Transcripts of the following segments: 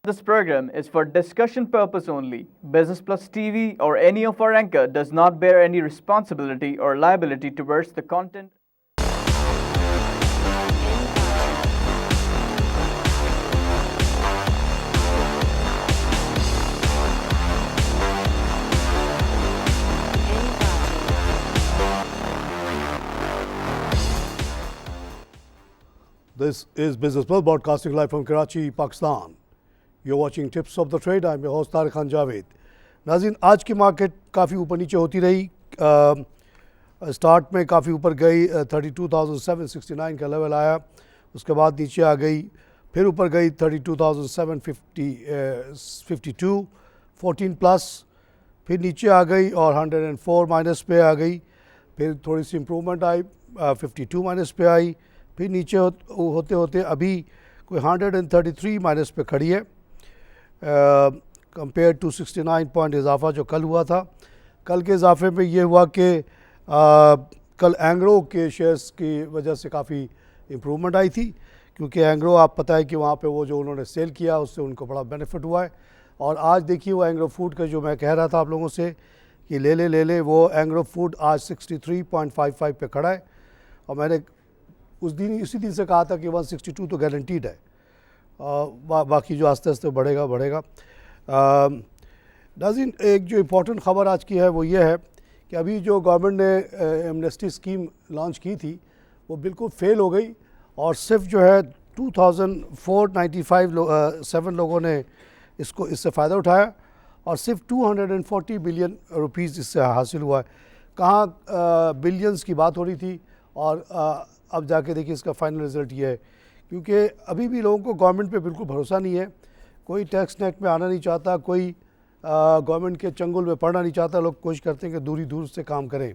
This program is for discussion purpose only. Business Plus TV or any of our anchor does not bear any responsibility or liability towards the content. This is Business Plus broadcasting live from Karachi, Pakistan. You're watching Tips of the Trade. I'm your host Tariq Khan Javed. नाज़रीन, आज की market काफ़ी ऊपर नीचे होती रही. Start में काफ़ी ऊपर गई, 32,769 का लेवल आया, उसके बाद नीचे आ गई, फिर ऊपर गई 32,752, 14 प्लस, फिर नीचे आ गई और 104 माइनस पे आ गई, फिर थोड़ी सी इम्प्रूवमेंट आई, 52 माइनस पे आई, फिर नीचे होते होते अभी कोई 133 माइनस पे खड़ी है कंपेयर टू 69 पॉइंट इजाफा जो कल हुआ था. कल के इजाफे में ये हुआ कि कल एंग्रो के शेयर्स की वजह से काफ़ी इम्प्रूवमेंट आई थी, क्योंकि एंग्रो आप पता है कि वहाँ पे वो जो उन्होंने सेल किया उससे उनको बड़ा बेनिफिट हुआ है. और आज देखिए वो एंग्रो फूड का जो मैं कह रहा था आप लोगों से कि ले ले वो एंग्रो फूड आज 63.55 पे खड़ा है, और मैंने उसी दिन से कहा था कि 162 तो गारंटीड है, बाकी जो आस्ते आस्ते बढ़ेगा. नाज़रीन, एक जो इम्पोर्टेंट ख़बर आज की है वो ये है कि अभी जो गवर्नमेंट ने एमनेस्टी स्कीम लॉन्च की थी वो बिल्कुल फेल हो गई, और सिर्फ जो है 2,495 लोगों ने इससे फ़ायदा उठाया, और सिर्फ 240 बिलियन रुपीज़ इससे हासिल हुआ है. कहाँ बिलियंस की बात हो रही थी, और अब जाके देखिए इसका फाइनल रिज़ल्ट ये है, क्योंकि अभी भी लोगों को गवर्नमेंट पे बिल्कुल भरोसा नहीं है. कोई टैक्स नेट में आना नहीं चाहता, कोई गवर्नमेंट के चंगुल में पड़ना नहीं चाहता. लोग कोशिश करते हैं कि दूर से काम करें.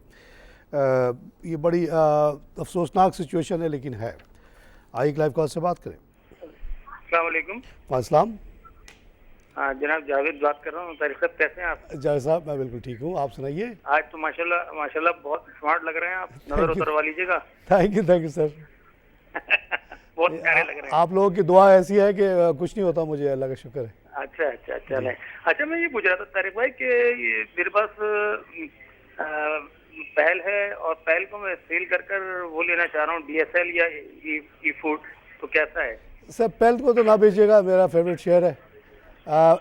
ये बड़ी अफसोसनाक सिचुएशन है, लेकिन है. आइए लाइव कॉल से बात करें. अस्सलाम वालेकुम. वालेकुम. हाँ जनाब, जावेद बात कर रहा हूँ. तारिक साहब कैसे हैं आप? जावेद साहब मैं बिल्कुल ठीक हूँ, आप सुनाइए. आज तो माशाल्लाह बहुत स्मार्ट लग रहे हैं आप. नजर उतरवा लीजिएगा. Thank you sir. बहुत प्यारे लग रहे हैं. आप लोगों की दुआ ऐसी है कि कुछ नहीं होता मुझे, अल्लाह का शुक्र है. अच्छा मैं ये पूछ रहा था तारिक भाई कि मेरे पास पहल है, और पहल को मैं सेल कर वो लेना चाह रहा हूँ, DSL या ई फूड, तो कैसा है? सर पहल को तो ना बेचिएगा, मेरा फेवरेट शेयर है.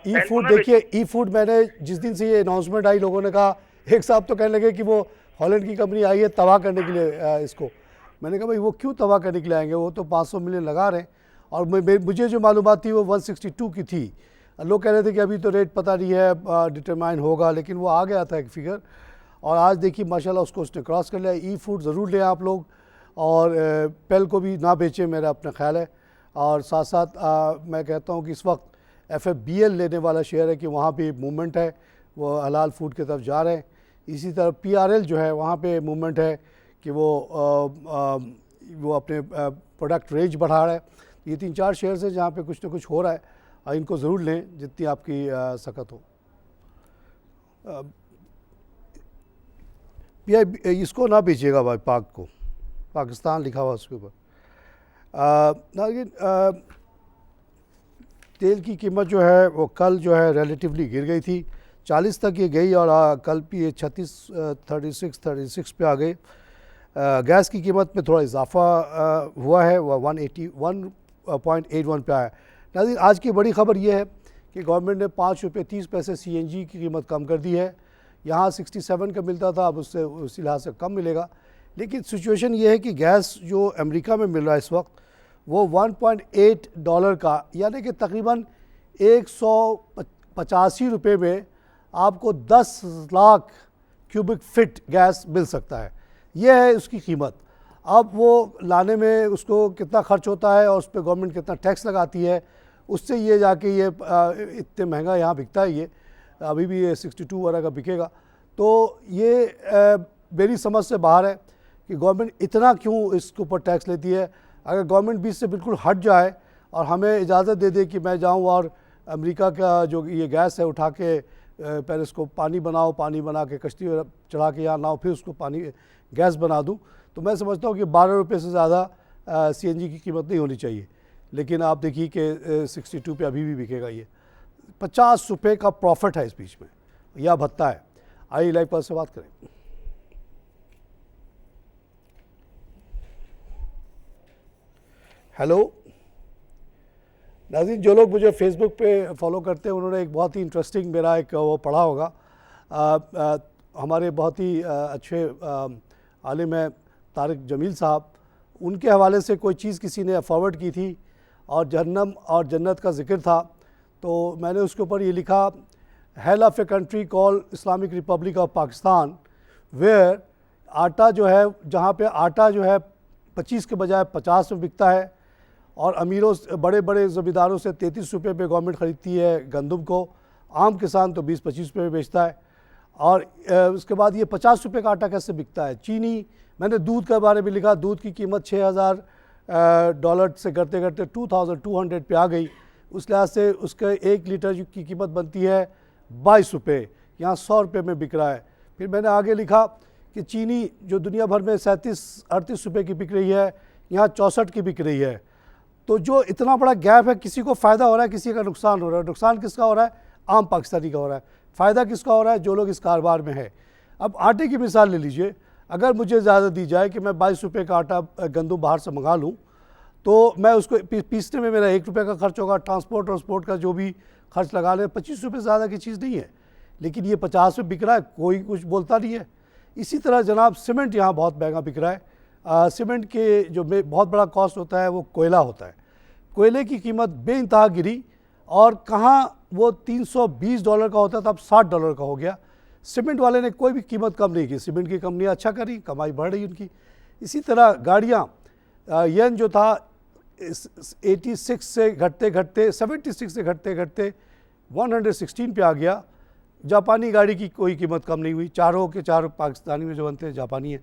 ई फूड देखिए, ई फूड मैंने जिस दिन से ये अनाउंसमेंट आई, लोगों ने कहा, एक साहब तो कहने लगे कि वो हॉलैंड की कंपनी आई है तबाह करने के लिए इसको. मैंने कहा भाई वो क्यों तबाह करने के लिए आएंगे, वो तो 500 मिलियन लगा रहे हैं. और मुझे जो मालूमात थी वो 162 की थी. लोग कह रहे थे कि अभी तो रेट पता नहीं है, डिटरमाइन होगा, लेकिन वो आ गया था एक फिगर, और आज देखिए माशाल्लाह उसने क्रॉस कर लिया. ई फूड ज़रूर लें आप लोग, और पेल को भी ना बेचें, मेरा अपना ख्याल है. और साथ साथ मैं कहता हूँ कि इस वक्त FFBL लेने वाला शेयर है कि वहाँ पे मूवमेंट है, वो हलाल फूड की तरफ जा रहे हैं. इसी तरह PRL जो है वहाँ पे मूवमेंट है कि वो अपने प्रोडक्ट रेंज बढ़ा रहा है. ये 3-4 शेयर्स हैं जहाँ पे कुछ ना कुछ हो रहा है, और इनको ज़रूर लें जितनी आपकी सकत हो. इसको ना बेचिएगा भाई, पाक को, पाकिस्तान लिखा हुआ उसके ऊपर. तेल की कीमत जो है वो कल जो है रिलेटिवली गिर गई थी, 40 तक ये गई, और कल भी ये 36 पे आ गई. गैस की कीमत में थोड़ा इजाफा हुआ है, वह 181.81 पे आया. नाज़रीन, आज की बड़ी ख़बर यह है कि गवर्नमेंट ने 5 रुपये 30 पैसे CNG की कीमत कम कर दी है. यहाँ 67 का मिलता था, अब उससे उसी लिहाज से कम मिलेगा. लेकिन सिचुएशन ये है कि गैस जो अमेरिका में मिल रहा है इस वक्त वो $1.8 का, यानी कि तकरीबन 185 रुपये में आपको 10 लाख क्यूबिक फिट गैस मिल सकता है. यह है उसकी कीमत. अब वो लाने में उसको कितना खर्च होता है और उस पर गवर्नमेंट कितना टैक्स लगाती है, उससे ये जाके ये इतने महंगा यहाँ बिकता है. ये अभी भी ये 62 वगैरह का बिकेगा. तो ये मेरी समझ से बाहर है कि गवर्नमेंट इतना क्यों इसके ऊपर टैक्स लेती है. अगर गवर्नमेंट बीच से बिल्कुल हट जाए और हमें इजाज़त दे दे कि मैं जाऊँ और अमेरिका का जो ये गैस है उठा के पहले इसको पानी बना के कश्ती चढ़ा के यहाँ लाओ, फिर उसको पानी गैस बना दूँ, तो मैं समझता हूँ कि 12 रुपये से ज़्यादा CNG की कीमत नहीं होनी चाहिए. लेकिन आप देखिए कि 62 पे अभी भी बिकेगा ये. ₹50 का प्रॉफिट है इस बीच में, यह भत्ता है। आइए लाइव कॉल से बात करें। हेलो नाज़रीन, जो लोग मुझे फेसबुक पे फॉलो करते हैं उन्होंने एक बहुत ही इंटरेस्टिंग मेरा एक वो पढ़ा होगा। हमारे बहुत ही अच्छे आलिम हैं तारिक जमील साहब, उनके हवाले से कोई चीज़ किसी ने फॉरवर्ड की थी और जहन्नम और जन्नत का जिक्र था, तो मैंने उसके ऊपर ये लिखा, hell of a country call Islamic Republic of Pakistan where आटा जो है, जहाँ पे आटा जो है 25 के बजाय 50 में बिकता है और अमीरों बड़े बड़े ज़मींदारों से 33 रुपये पे गवर्नमेंट ख़रीदती है गंदम को, आम किसान तो 20-25 रुपये में बेचता है। और उसके बाद ये 50 रुपये का आटा कैसे बिकता है। चीनी, मैंने दूध के बारे में लिखा, दूध की कीमत $6,000 से करते करते 2200 पे आ गई। उस लिहाज से उसके 1 लीटर की कीमत बनती है 22 रुपये, यहाँ 100 रुपये में बिक रहा है। फिर मैंने आगे लिखा कि चीनी जो दुनिया भर में 37-38 रुपये की बिक रही है, यहाँ 64 की बिक रही है। तो जो इतना बड़ा गैप है, किसी को फ़ायदा हो रहा है, किसी का नुकसान हो रहा है। नुकसान किसका हो रहा है? आम पाकिस्तानी का हो रहा है। फ़ायदा किसका हो रहा है? जो लोग इस कारोबार में है। अब आटे की मिसाल ले लीजिए, अगर मुझे इजाज़त दी जाए कि मैं 22 रुपये का आटा गंदम बाहर से मंगा लूँ, तो मैं उसको पीसने में मेरा 1 रुपये का खर्च होगा, ट्रांसपोर्ट का जो भी खर्च लगा ले, 25 रुपये ज़्यादा की चीज़ नहीं है, लेकिन ये 50 में बिक रहा है, कोई कुछ बोलता नहीं है। इसी तरह जनाब सीमेंट यहाँ बहुत महंगा बिक रहा है। सीमेंट के जो बहुत बड़ा कॉस्ट होता है वो कोयला होता है। कोयले की कीमत बेइंतहा गिरी और कहाँ वो $320 का होता था, अब $60 का हो गया। सीमेंट वाले ने कोई भी कीमत कम नहीं की, सीमेंट की कंपनियाँ अच्छा करी, कमाई बढ़ रही उनकी। इसी तरह गाड़ियाँ, येन जो था 86 से घटते घटते 76 से घटते घटते 116 पे आ गया। जापानी गाड़ी की कोई कीमत कम नहीं हुई, चारों के चारों पाकिस्तानी में जो बनते हैं जापानी है।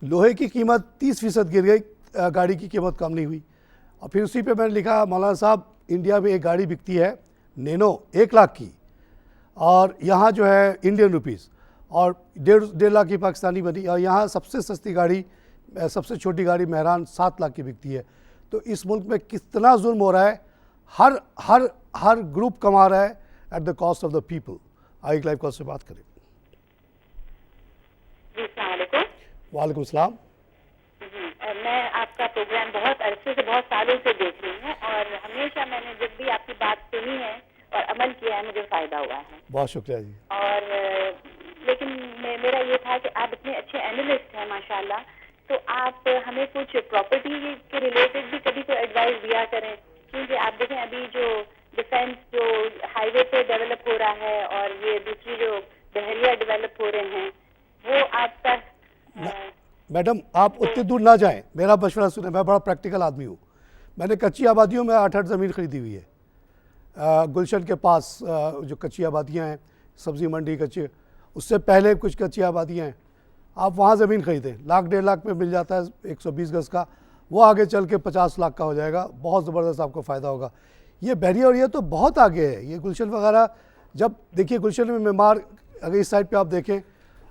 लोहे की कीमत 30% गिर गई, गाड़ी की कीमत कम नहीं हुई। और फिर उसी पे मैंने लिखा, मौलाना साहब इंडिया में एक गाड़ी बिकती है नैनो 1 लाख की, और यहाँ जो है इंडियन रुपीज़, और 1.5 लाख की पाकिस्तानी बनी, और यहाँ सबसे सस्ती गाड़ी, सबसे छोटी गाड़ी मेहरान 7 लाख की बिकती है। तो इस मुल्क में कितना जुल्म हो रहा है, हर हर हर ग्रुप कमा रहा है at the cost of the people. आइए लाइव कॉल से बात करें। वालेकुम सलाम। मैं आपका प्रोग्राम बहुत अरसे से, बहुत सालों से देख रही हूँ और हमेशा मैंने जब भी आपकी बात सुनी है और अमल किया है, मुझे फ़ायदा हुआ है। बहुत शुक्रिया जी। और लेकिन मेरा ये था कि आप इतने अच्छे एनालिस्ट हैं माशाल्लाह, तो आप हमें कुछ प्रॉपर्टी के रिलेटेड भी कभी कोई एडवाइस दिया करें, क्योंकि आप देखें अभी जो डिफेंस जो हाईवे पे डेवलप हो रहा है और ये दूसरी जो बहरिया डेवलप हो रहे हैं, वो आपका मैडम आप उतनी दूर ना जाएं, मेरा मशवरा सुने, मैं बड़ा प्रैक्टिकल आदमी हूँ। मैंने कच्ची आबादियों में 8-8 ज़मीन ख़रीदी हुई है। गुलशन के पास जो कच्ची आबादियाँ हैं, सब्ज़ी मंडी कच्ची, उससे पहले कुछ कच्ची आबादियाँ हैं, आप वहाँ ज़मीन ख़रीदें, 1-1.5 लाख में मिल जाता है 120 गज़ का, वो आगे चल के 50 लाख का हो जाएगा, बहुत ज़बरदस्त आपको फ़ायदा होगा। ये बहरिया और ये तो बहुत आगे है, ये गुलशन वगैरह। जब देखिए गुलशन में मेमार, अगर इस साइड पे आप देखें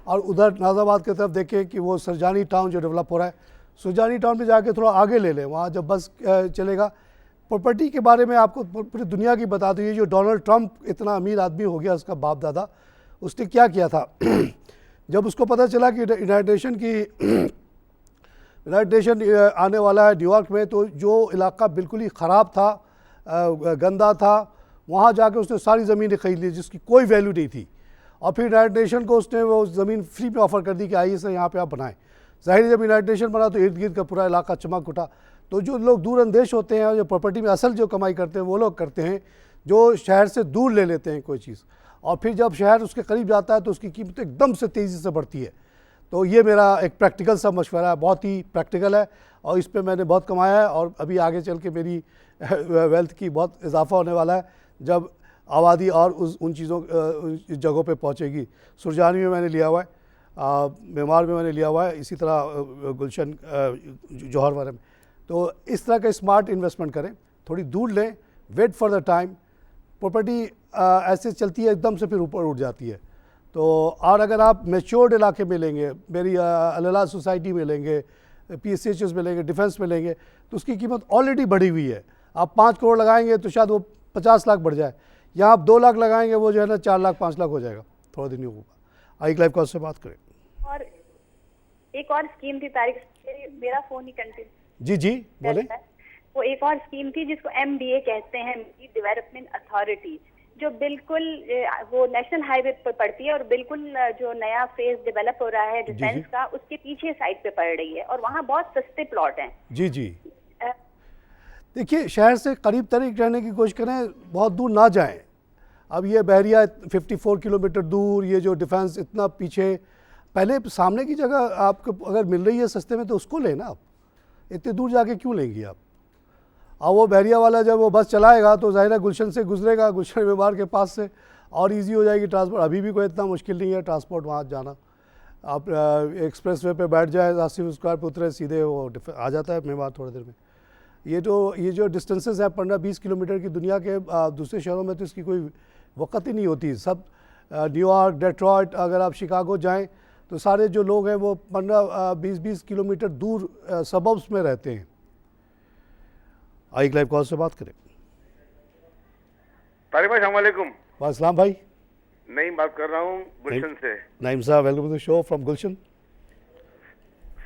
और उधर नाज़ाबाद की तरफ देखें कि वो सरजानी टाउन जो डेवलप हो रहा है, सरजानी टाउन में जाके थोड़ा आगे ले लें, वहाँ जब बस चलेगा। प्रॉपर्टी के बारे में आपको पूरी दुनिया की बता दूँ, ये जो डोनाल्ड ट्रंप इतना अमीर आदमी हो गया, उसका बाप दादा, उसने क्या किया था जब उसको पता चला कि यूनाइटेड नेशन आने वाला है न्यूयॉर्क में, तो जो इलाका बिल्कुल ही ख़राब था, गंदा था, वहाँ जाके उसने सारी ज़मीनें ख़रीद ली जिसकी कोई वैल्यू नहीं थी, और फिर यूनाइटेड नेशन को उसने वो ज़मीन फ्री में ऑफ़र कर दी कि आइए सर यहाँ पे आप बनाएं। ज़ाहिर जब यूनाइटेड नेशन बना तो इर्द गिर्द का पूरा इलाका चमक उठा। तो जो लोग दूर अंदेश होते हैं और जो प्रॉपर्टी में असल जो कमाई करते हैं वो लोग करते हैं जो शहर से दूर ले लेते हैं कोई चीज़, और फिर जब शहर उसके करीब जाता है तो उसकी कीमत एकदम से तेज़ी से बढ़ती है। तो ये मेरा एक प्रैक्टिकल सा मशवरा है, बहुत ही प्रैक्टिकल है, और इस पे मैंने बहुत कमाया है, और अभी आगे चल के मेरी वेल्थ की बहुत इजाफा होने वाला है जब आबादी और उन चीज़ों जगहों पे पहुंचेगी। सुरजानी में मैंने लिया हुआ है, मेमार में मैंने लिया हुआ है, इसी तरह गुलशन जौहर वाले में। तो इस तरह का स्मार्ट इन्वेस्टमेंट करें, थोड़ी दूर लें, wait for the time. Property ऐसे चलती है एकदम से फिर ऊपर उठ जाती है। तो और अगर आप मैच्योर्ड इलाके में लेंगे, मेरी अल्लाह सोसाइटी में लेंगे, PSHs में लेंगे, डिफेंस में लेंगे, तो उसकी कीमत ऑलरेडी बढ़ी हुई है। आप 5 करोड़ लगाएंगे तो शायद वो 50 लाख बढ़ जाए, यहाँ आप 2 लाख लगाएंगे वो जो है ना 4 लाख 5 लाख हो जाएगा, थोड़ा दिन ही होगा। आई लाइफ कॉस्ट से बात करें। और एक और स्कीम थी तारिक, मेरा फोन ही कंटिन्यू। जी जी बोले। वो एक और स्कीम थी जिसको MDA कहते हैं, डेवलपमेंट अथॉरिटी, जो बिल्कुल वो नेशनल हाईवे पर पड़ती है और बिल्कुल जो नया फेज डेवलप हो रहा है डिफेंस का, उसके पीछे साइड पे पड़ रही है और वहाँ बहुत सस्ते प्लॉट हैं। जी जी देखिए, शहर से करीब तरीक रहने की कोशिश करें, बहुत दूर ना जाएं। अब ये बहरिया 54 किलोमीटर दूर, ये जो डिफेंस इतना पीछे, पहले सामने की जगह आपको अगर मिल रही है सस्ते में तो उसको लेना, आप इतने दूर जाके क्यों लेंगी आप। और वो बहरिया वाला जब वो बस चलाएगा तो ज़ाहिर है गुलशन से गुजरेगा, गुलशन मेमार के पास से, और इजी हो जाएगी ट्रांसपोर्ट। अभी भी कोई इतना मुश्किल नहीं है ट्रांसपोर्ट वहाँ जाना, आप एक्सप्रेस वे पर बैठ जाए, आसिफ स्क्वायर पर उतरे, सीधे वो आ जाता है मेमार थोड़ी देर में। ये जो डिस्टेंसेस है 15-20 किलोमीटर की, दुनिया के दूसरे शहरों में तो इसकी कोई वक़्त ही नहीं होती। सब न्यूयॉर्क, डेट्रॉयट, अगर आप शिकागो जाएं तो सारे जो लोग हैं वो 15-20 किलोमीटर दूर सबब्स में रहते हैं। आई लाइव कॉल से बात करें। तारिक भाई, अस्सलाम वालेकुम। वालेकुम भाई, नईम बात कर रहा हूँ गुलशन से। नईम साहब, welcome to the show from Gulshan.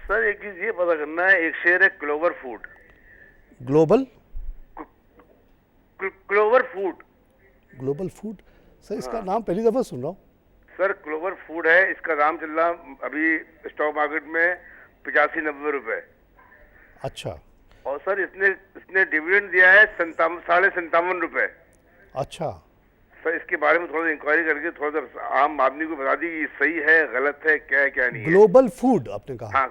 Sir एक चीज ये पता करना है, एक शेयर है clover food. Global clover food global food, sir इसका नाम पहली दफ़ा सुन रहा हूँ। सर क्लोवर फूड है, इसका दाम चल रहा अभी स्टॉक मार्केट में 85-90 रुपए। अच्छा और सर इसने डिविडेंड दिया है 57.5 रुपए। अच्छा सर इसके बारे में थोड़ा इंक्वायरी करके थोड़ा सा आम आदमी को बता दी कि सही है, गलत है, क्या है क्या नहीं है। ग्लोबल फूड आपने कहा? हाँ।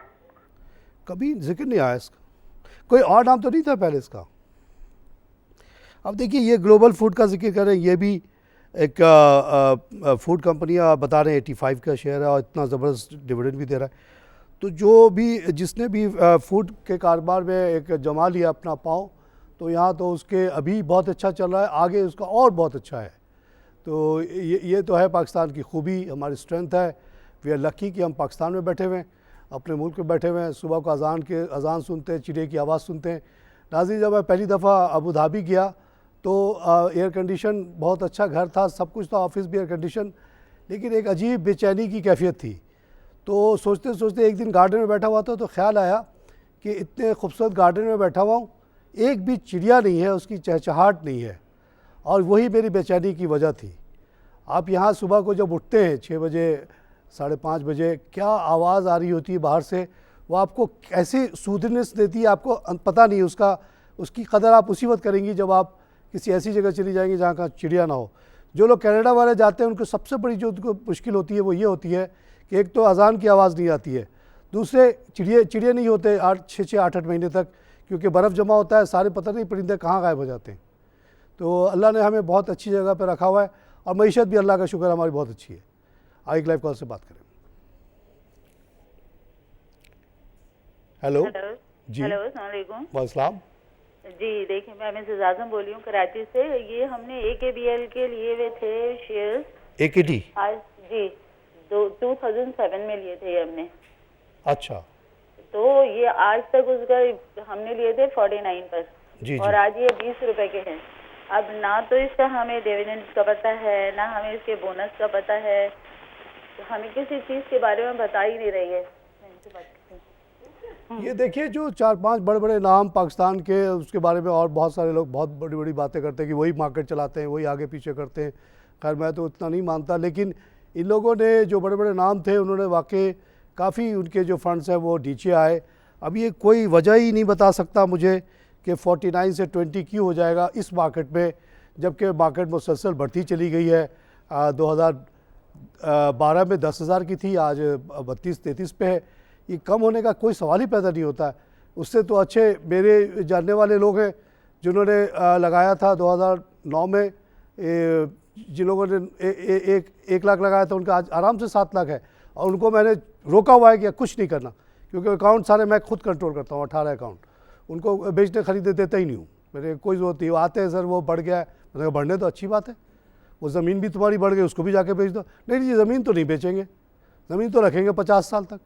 कभी जिक्र नहीं आया इसका, कोई और नाम तो नहीं था पहले इसका? अब देखिए, ये ग्लोबल फूड का जिक्र कर रहे हैं, ये भी एक फूड कंपनी बता रहे हैं 85 का शेयर है और इतना ज़बरदस्त डिविडेंड भी दे रहा है। तो जो भी जिसने भी फूड के कारोबार में एक जमा लिया अपना पाँव, तो यहाँ तो उसके अभी बहुत अच्छा चल रहा है, आगे उसका और बहुत अच्छा है। तो ये तो है पाकिस्तान की खूबी, हमारी स्ट्रेंथ है। वी आर लकी कि हम पाकिस्तान में बैठे हुए हैं, अपने मुल्क में बैठे हुए हैं, सुबह को अजान सुनते हैं, चिड़िया की आवाज़ सुनते हैं। नाज़रीन, जब मैं पहली दफ़ा अबू धाबी गया तो एयर कंडीशन बहुत अच्छा घर था, सब कुछ था, ऑफिस भी एयर कंडीशन, लेकिन एक अजीब बेचैनी की कैफियत थी। तो सोचते सोचते एक दिन गार्डन में बैठा हुआ था तो ख्याल आया कि इतने खूबसूरत गार्डन में बैठा हुआ हूँ, एक भी चिड़िया नहीं है, उसकी चहचहाट नहीं है, और वही मेरी बेचैनी की वजह थी। आप यहाँ सुबह को जब उठते हैं 6 बजे 5:30 बजे, क्या आवाज़ आ रही होती है बाहर से, वो आपको कैसी सूदनेस देती है, आपको पता नहीं उसकी कदर आप उसी वक्त करेंगी जब आप किसी ऐसी जगह चली जाएंगी जहाँ का चिड़िया ना हो। जो लोग कनाडा वाले जाते हैं उनको सबसे बड़ी जो उनको मुश्किल होती है वो ये होती है कि एक तो अजान की आवाज़ नहीं आती है, दूसरे चिड़िया नहीं होते 6-8 महीने तक, क्योंकि बर्फ़ जमा होता है, सारे पता नहीं परिंदे कहाँ गायब हो जाते हैं। तो अल्लाह ने हमें बहुत अच्छी जगह पर रखा हुआ है और मईशत भी अल्लाह का शुक्र हमारी बहुत अच्छी है। आई लाइव कॉल से बात करें। हेलो जी, हेलो, अस्सलाम वालेकुम। वालेकुम। जी देखिए, मैं मिसेस आजम बोल रही हूँ कराची से। ये हमने AKBL के लिए हुए थे शेयर्स, AKT। आज जी 2007 में लिए थे ये हमने। अच्छा, तो ये आज तक उसका हमने लिए थे 49 पर जी और जी। आज ये 20 रुपए के हैं। अब ना तो इसका हमें डिविडेंड का पता है, ना हमें इसके बोनस का पता है, तो हमें किसी चीज़ के बारे में बता ही नहीं रही है। ये देखिए, जो 4-5 बड़े नाम पाकिस्तान के, उसके बारे में और बहुत सारे लोग बहुत बड़ी बड़ी बातें करते हैं कि वही मार्केट चलाते हैं, वही आगे पीछे करते हैं। खैर मैं तो उतना नहीं मानता, लेकिन इन लोगों ने जो बड़े नाम थे उन्होंने वाकई काफ़ी, उनके जो फंड्स हैं वो नीचे आए। अब ये कोई वजह ही नहीं बता सकता मुझे कि 49 से 20 क्यों हो जाएगा इस मार्केट में, जबकि मार्केट मुसलसल बढ़ती चली गई है। 2012 में 10,000 की थी, आज 32-33 पे है। ये कम होने का कोई सवाल ही पैदा नहीं होता है। उससे तो अच्छे मेरे जानने वाले लोग हैं जिन्होंने लगाया था 2009 में, जिन लोगों ने 1 लाख लगाया था उनका आज आराम से 7 लाख है, और उनको मैंने रोका हुआ है कि कुछ नहीं करना, क्योंकि अकाउंट सारे मैं खुद कंट्रोल करता हूँ, 18 अकाउंट। उनको बेचने खरीदने देता ही नहीं हूँ, मेरे कोई ज़रूरत नहीं। वो आते हैं, सर वो बढ़ गया है, मैंने बढ़ने तो अच्छी बात है, वो ज़मीन भी तुम्हारी बढ़ गई, उसको भी जाके बेच दो। नहीं जी, ज़मीन तो नहीं बेचेंगे, ज़मीन तो रखेंगे 50 साल तक,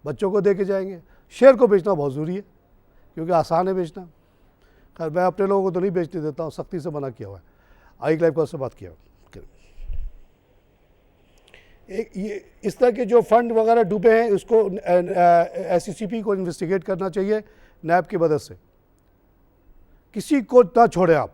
बच्चों को दे के जाएंगे। शेयर को बेचना बहुत ज़रूरी है क्योंकि आसान है बेचना। खैर मैं अपने लोगों को तो नहीं बेचने देता हूँ, सख्ती से मना किया हुआ है। आई क्लाइव को उससे बात किया। एक ये इस तरह के जो फंड वगैरह डूबे हैं उसको SECP को इन्वेस्टिगेट करना चाहिए नैब की मदद से। किसी को ना छोड़े आप,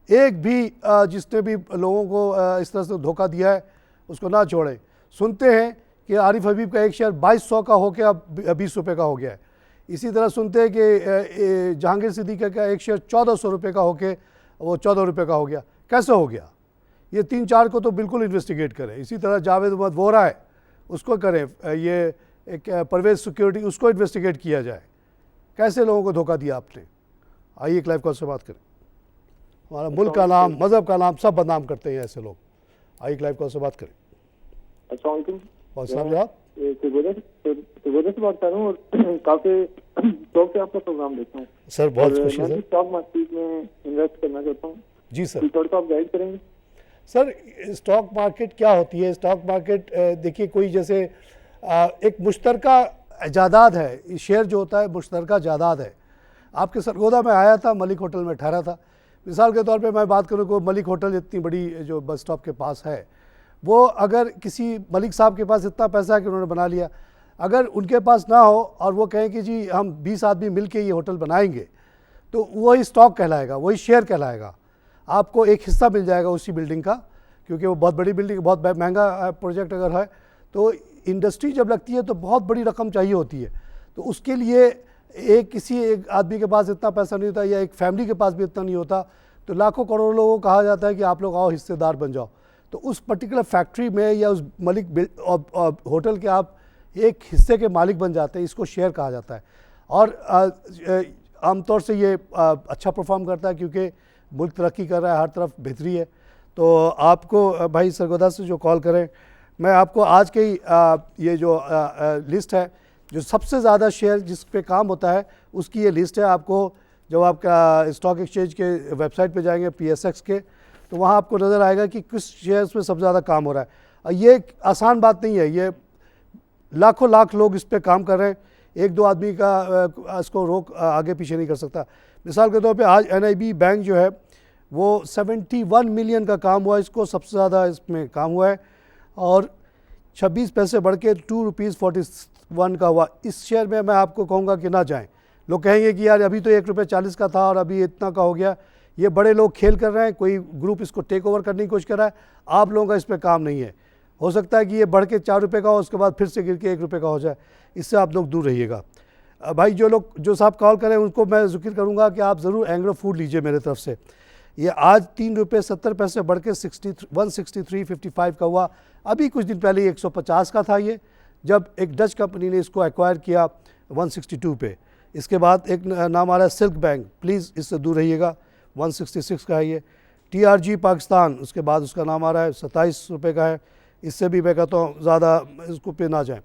एक भी जिसने भी लोगों को इस तरह से धोखा दिया है उसको ना छोड़े। सुनते हैं कि आरिफ हबीब का एक शेयर 2200 का होकर अब 20 रुपये का हो गया है। इसी तरह सुनते हैं कि जहांगीर सिद्दीकी का एक शेयर 1400 रुपये का होकर वो 14 रुपये का हो गया। कैसे हो गया? ये 3-4 को तो बिल्कुल इन्वेस्टिगेट करें। इसी तरह जावेद अहमद वोरा है, उसको करें। ये एक परवेज सिक्योरिटी, उसको इन्वेस्टिगेट किया जाए। कैसे लोगों को धोखा दिया आपने? आइए क्लाइव कॉल से बात करें। हमारा मुल्क का नाम, मज़हब का नाम सब बदनाम करते हैं ऐसे लोग। आइए क्लाइव कॉल से बात करें। और साहब आप से बात कर रहा हूँ और काफी शौक से आपका प्रोग्राम देखता हूँ सर। बहुत खुशी है सर। स्टॉक मार्केट में इन्वेस्ट करना चाहता हूँ जी सर। थोड़ा सा आप गाइड करेंगे सर? स्टॉक मार्केट क्या होती है? स्टॉक मार्केट देखिए कोई जैसे एक मुश्तरका जायदाद है। शेयर जो होता है मुश्तरका जायदाद है। आपके सरगोदा में आया था, मलिक होटल में ठहरा था। मिसाल के तौर पे मैं बात करूँ को मलिक होटल इतनी बड़ी जो बस स्टॉप के पास है, वो अगर किसी मलिक साहब के पास इतना पैसा है कि उन्होंने बना लिया, अगर उनके पास ना हो और वो कहें कि जी हम 20 आदमी मिल के ये होटल बनाएंगे, तो वही स्टॉक कहलाएगा, वही शेयर कहलाएगा। आपको एक हिस्सा मिल जाएगा उसी बिल्डिंग का, क्योंकि वो बहुत बड़ी बिल्डिंग, बहुत महंगा प्रोजेक्ट अगर है तो इंडस्ट्री जब लगती है तो बहुत बड़ी रकम चाहिए होती है। तो उसके लिए किसी एक आदमी के पास इतना पैसा नहीं होता, या एक फैमिली के पास भी इतना नहीं होता, तो लाखों करोड़ों लोगों को कहा जाता है कि आप लोग आओ हिस्सेदार बन जाओ। तो उस पर्टिकुलर फैक्ट्री में या उस मलिक होटल के आप एक हिस्से के मालिक बन जाते हैं। इसको शेयर कहा जाता है। और आमतौर से ये अच्छा परफॉर्म करता है क्योंकि मुल्क तरक्की कर रहा है, हर तरफ बेहतरी है। तो आपको भाई सरगोदा से जो कॉल करें, मैं आपको आज के ये जो लिस्ट है, जो सबसे ज़्यादा शेयर जिस पे काम होता है उसकी ये लिस्ट है। आपको जब आपका स्टॉक एक्सचेंज के वेबसाइट पे जाएंगे PSX के, तो वहाँ आपको नज़र आएगा कि किस शेयर्स पे सबसे ज़्यादा काम हो रहा है। और ये एक आसान बात नहीं है, ये लाखों लाख लोग इस पे काम कर रहे हैं। एक दो आदमी का इसको रोक आगे पीछे नहीं कर सकता। मिसाल के तौर पे आज NIB बैंक जो है वो 71 मिलियन का काम हुआ, इसको सबसे ज़्यादा इसमें काम हुआ है, और 26 पैसे बढ़ के 2 रुपीज़ 41 का हुआ। इस शेयर में मैं आपको कहूँगा कि ना जाएं। लोग कहेंगे कि यार अभी तो 1 रुपये 40 का था और अभी इतना का हो गया। ये बड़े लोग खेल कर रहे हैं, कोई ग्रुप इसको टेक ओवर करने की कोशिश कर रहा है। आप लोगों का इस पर काम नहीं है। हो सकता है कि ये बढ़ के 4 रुपये का हो, उसके बाद फिर से गिर के 1 रुपये का हो जाए। इससे आप लोग दूर रहिएगा। भाई जो साहब कॉल करें उनको मैं जिक्र करूँगा कि आप ज़रूर एंग्रो फूड लीजिए मेरे तरफ से। ये आज 3 रुपये 70 पैसे बढ़ के 163.55 का हुआ। अभी कुछ दिन पहले 150 का था ये, जब एक डच कंपनी ने इसको एक्वायर किया 162 पे। इसके बाद एक नाम आ रहा है सिल्क बैंक, प्लीज़ इससे दूर रहिएगा, 166 का है ये। TRG पाकिस्तान, उसके बाद उसका नाम आ रहा है 27 रुपये का है। इससे भी मैं कहता हूँ ज़्यादा इसको पे ना जाएँ।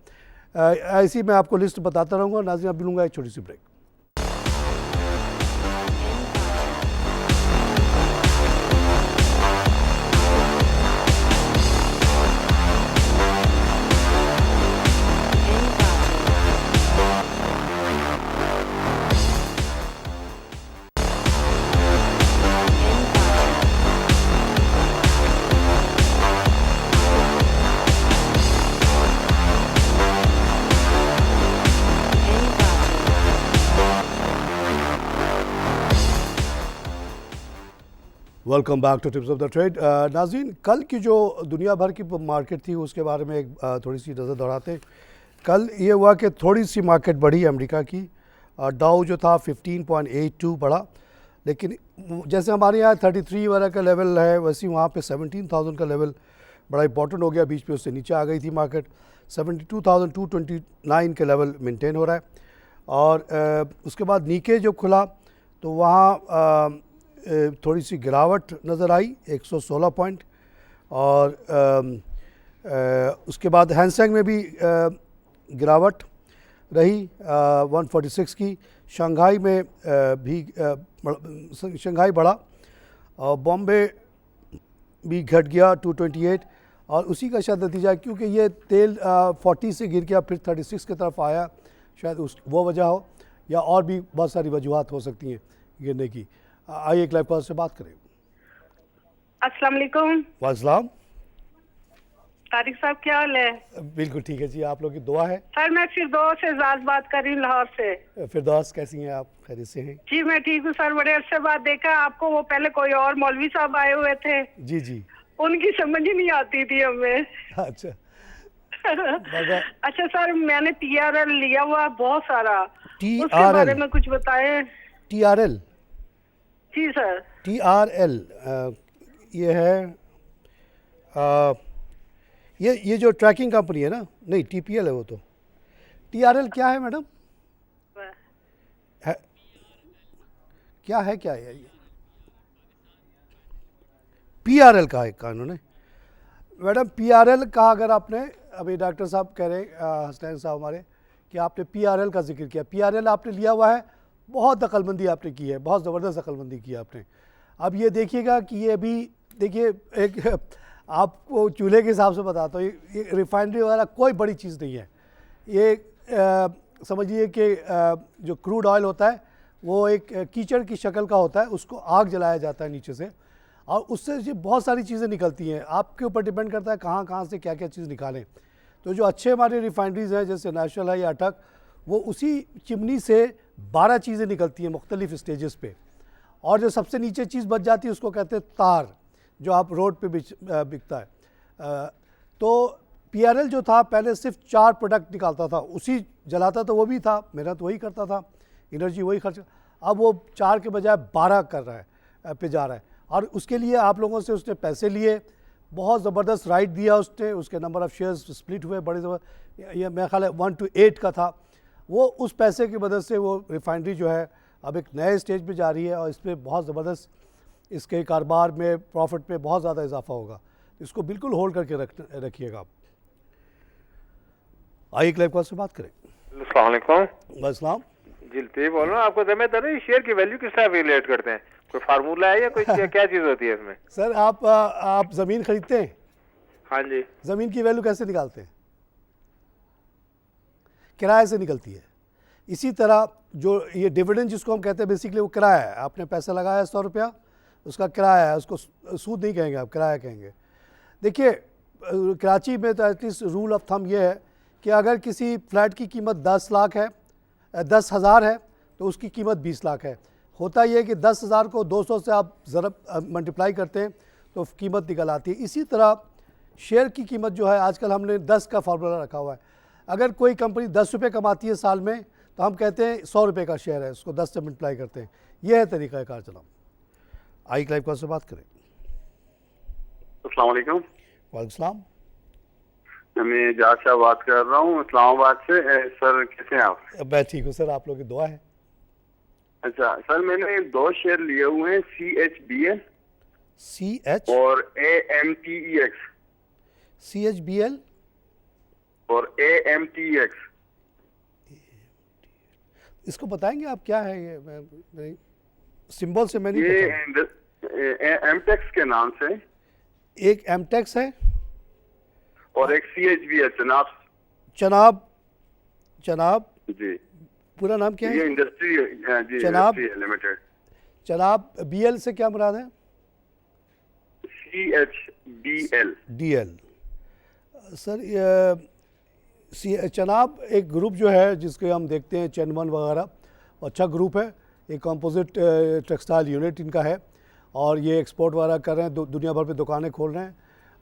ऐसी मैं आपको लिस्ट बताता रहूँगा। नाज़रीन, अब लूँगा एक छोटी सी break. Welcome back to tips of the trade. नाज़रीन, कल की जो दुनिया भर की मार्केट थी उसके बारे में एक थोड़ी सी नज़र दौड़ाते हैं। कल ये हुआ कि थोड़ी सी मार्केट बढ़ी अमेरिका की। डाउ जो था 15.82 बढ़ा, लेकिन जैसे हमारे यहाँ 33 वगैरह का लेवल है, वैसे वहाँ पे 17,000 का लेवल बड़ा इंपॉर्टेंट हो गया। बीच में उससे नीचे आ गई थी मार्केट। 72,229 के लेवल मेंटेन हो रहा है। और उसके बाद नीके जो खुला तो वहाँ थोड़ी सी गिरावट नज़र आई, 116 पॉइंट। और उसके बाद हैंसेंग में भी गिरावट रही 146 की। शंघाई में भी शंघाई बढ़ा, और बॉम्बे भी घट गया 228। और उसी का शायद नतीजा है, क्योंकि ये तेल 40 से गिर गया फिर 36 की तरफ आया, शायद वो वजह हो, या और भी बहुत सारी वजूहत हो सकती हैं गिरने की। आइए एक लाइव कॉल से बात करें। अस्सलाम वालेकुम। वालेकुम। तारिक साहब क्या हाल है? बिल्कुल ठीक है जी, आप लोगों की दुआ है। सर मैं फिरदौस एजाज बात कर रही हूँ लाहौर से। फिरदौस कैसी हैं आप, खैरियत से हैं? जी मैं ठीक हूँ सर, बड़े अरसे बाद देखा आपको। वो पहले कोई और मौलवी साहब आए हुए थे, जी जी। उनकी समझ ही नहीं आती थी हमें। अच्छा अच्छा सर, मैंने TRL लिया हुआ है बहुत सारा, उसके TRL? बारे में कुछ बताएं। TRL? जी सर। TRL ये है ये जो ट्रैकिंग कंपनी है ना, नहीं TPL है वो तो। TRL क्या है मैडम? है क्या है, क्या है ये? PRL का है का इन्होंने मैडम। PRL का अगर आपने अभी डॉक्टर साहब कह रहे हसनैन साहब हमारे कि आपने PRL का जिक्र किया। PRL आपने लिया हुआ है, बहुत अक्लमंदी आपने की है, बहुत ज़बरदस्त अक्लमंदी की है आपने। अब ये देखिएगा कि ये अभी देखिए एक आपको चूल्हे के हिसाब से बताता हूँ, ये रिफाइनरी वगैरह कोई बड़ी चीज़ नहीं है। ये समझिए कि जो क्रूड ऑयल होता है वो एक कीचड़ की शक्ल का होता है, उसको आग जलाया जाता है नीचे से, और उससे ये बहुत सारी चीज़ें निकलती हैं। आपके ऊपर डिपेंड करता है कहाँ कहाँ से क्या क्या चीज़ निकालें। तो जो अच्छे हमारे रिफाइनरीज़ हैं जैसे नेशनल है या अटक, वो उसी चिमनी से 12 चीज़ें निकलती हैं मुख्तलिफ स्टेजेस पे, और जो सबसे नीचे चीज़ बच जाती है उसको कहते हैं तार, जो आप रोड पे बिकता है। तो PRL जो था पहले सिर्फ 4 प्रोडक्ट निकालता था, उसी जलाता तो वो भी था, मेहनत वही करता था, एनर्जी वही खर्च। अब वो 4 के बजाय 12 कर रहा है पे जा रहा है, और उसके लिए आप लोगों से उसने पैसे लिए, बहुत ज़बरदस्त राइट दिया उसने, उसके नंबर ऑफ़ शेयर्स स्प्लिट हुए बड़े ये मेरा ख्याल है 1 to 8 का था। वो उस पैसे की मदद से वो रिफाइनरी जो है अब एक नए स्टेज पे जा रही है, और इस पर बहुत ज़बरदस्त इसके कारोबार में प्रॉफिट में बहुत ज़्यादा इजाफा होगा। इसको बिल्कुल होल्ड करके रखिएगा आप। आइए एक लाइव कॉल से बात करें। अस्सलाम वालेकुम। अस्सलाम जी लतीफ़ बोल रहा हूँ। आपको जमेदार है शेयर की वैल्यू किस तरह रिलेट करते हैं? कोई फार्मूला है या कोई क्या चीज़ होती है इसमें? सर आप ज़मीन खरीदते हैं? हाँ जी। ज़मीन की वैल्यू कैसे निकालते हैं? किराए से निकलती है। इसी तरह जो ये डिविडेंड जिसको हम कहते हैं बेसिकली वो किराया है। आपने पैसा लगाया 100 रुपया, उसका किराया है, उसको सूद नहीं कहेंगे आप, किराया कहेंगे। देखिए कराची में तो एटलीस्ट रूल ऑफ थंब ये है कि अगर किसी फ्लैट की कीमत 10 लाख है, 10,000 है, तो उसकी कीमत 20 लाख है। होता यह है कि 10,000 को 200 से आप ज़रा मल्टीप्लाई करते हैं तो कीमत निकल आती है। इसी तरह शेयर की कीमत जो है आजकल हमने 10 का फार्मूला रखा हुआ है। अगर कोई कंपनी 10 रुपये कमाती है साल में, तो हम कहते हैं 100 रुपये का शेयर है, उसको 10 से मल्टीप्लाई करते हैं। यह है तरीका कार चलाओ। आई लाइव कॉल से बात करें। अस्सलाम वालेकुम। वालेकुम सलाम। मैं जाज साहब बात कर रहा हूँ इस्लामाबाद से। सर कैसे हैं आप? मैं ठीक हूँ सर, आप लोगों की दुआ है। अच्छा सर, मैंने 2 शेयर लिए हुए हैं, CHBL और AMTEX। CHBL और AMTEX। इसको बताएंगे आप क्या है ये? सिंबल से मैंने ये एमटेक्स के नाम से एक एमटेक्स है और एक CHBL चनाब जी। पूरा नाम क्या है? ये इंडस्ट्री जी, चनाब लिमिटेड। चनाब BL से क्या मुराद है? DL। सर चनाब एक ग्रुप जो है जिसके हम देखते हैं चैनवन वगैरह, अच्छा ग्रुप है। एक कंपोजिट टेक्सटाइल यूनिट इनका है, और ये एक्सपोर्ट वगैरह कर रहे हैं, दुनिया भर पे दुकानें खोल रहे हैं,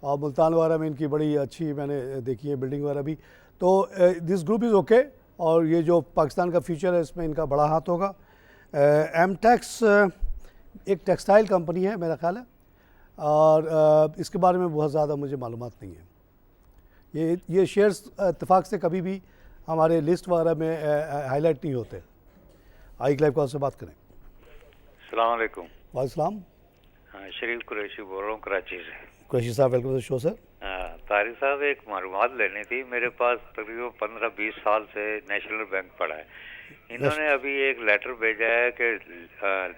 और मुल्तान वगैरह में इनकी बड़ी अच्छी मैंने देखी है बिल्डिंग वगैरह भी। तो दिस ग्रुप इज़ ओके, और ये जो पाकिस्तान का फ्यूचर है इसमें इनका बड़ा हाथ होगा। एमटेक्स एक टेक्सटाइल कंपनी है मेरा ख्याल है, और इसके बारे में बहुत ज़्यादा मुझे मालूमात नहीं है। ये शेयर्स इत्तेफाक से कभी भी हमारे लिस्ट वगैरह में हाईलाइट नहीं होते। आई लाइव कॉल से बात करें। अस्सलाम वालेकुम। वालेकुम। हाँ, शरीफ कुरैशी बोल रहा हूँ कराची से। कुरैशी साहब welcome to show sir. Tariq साहब एक मालूमात लेनी थी। मेरे पास तकरीबन 15-20 साल से नेशनल बैंक पड़ा है। इन्होंने अभी एक लेटर भेजा है कि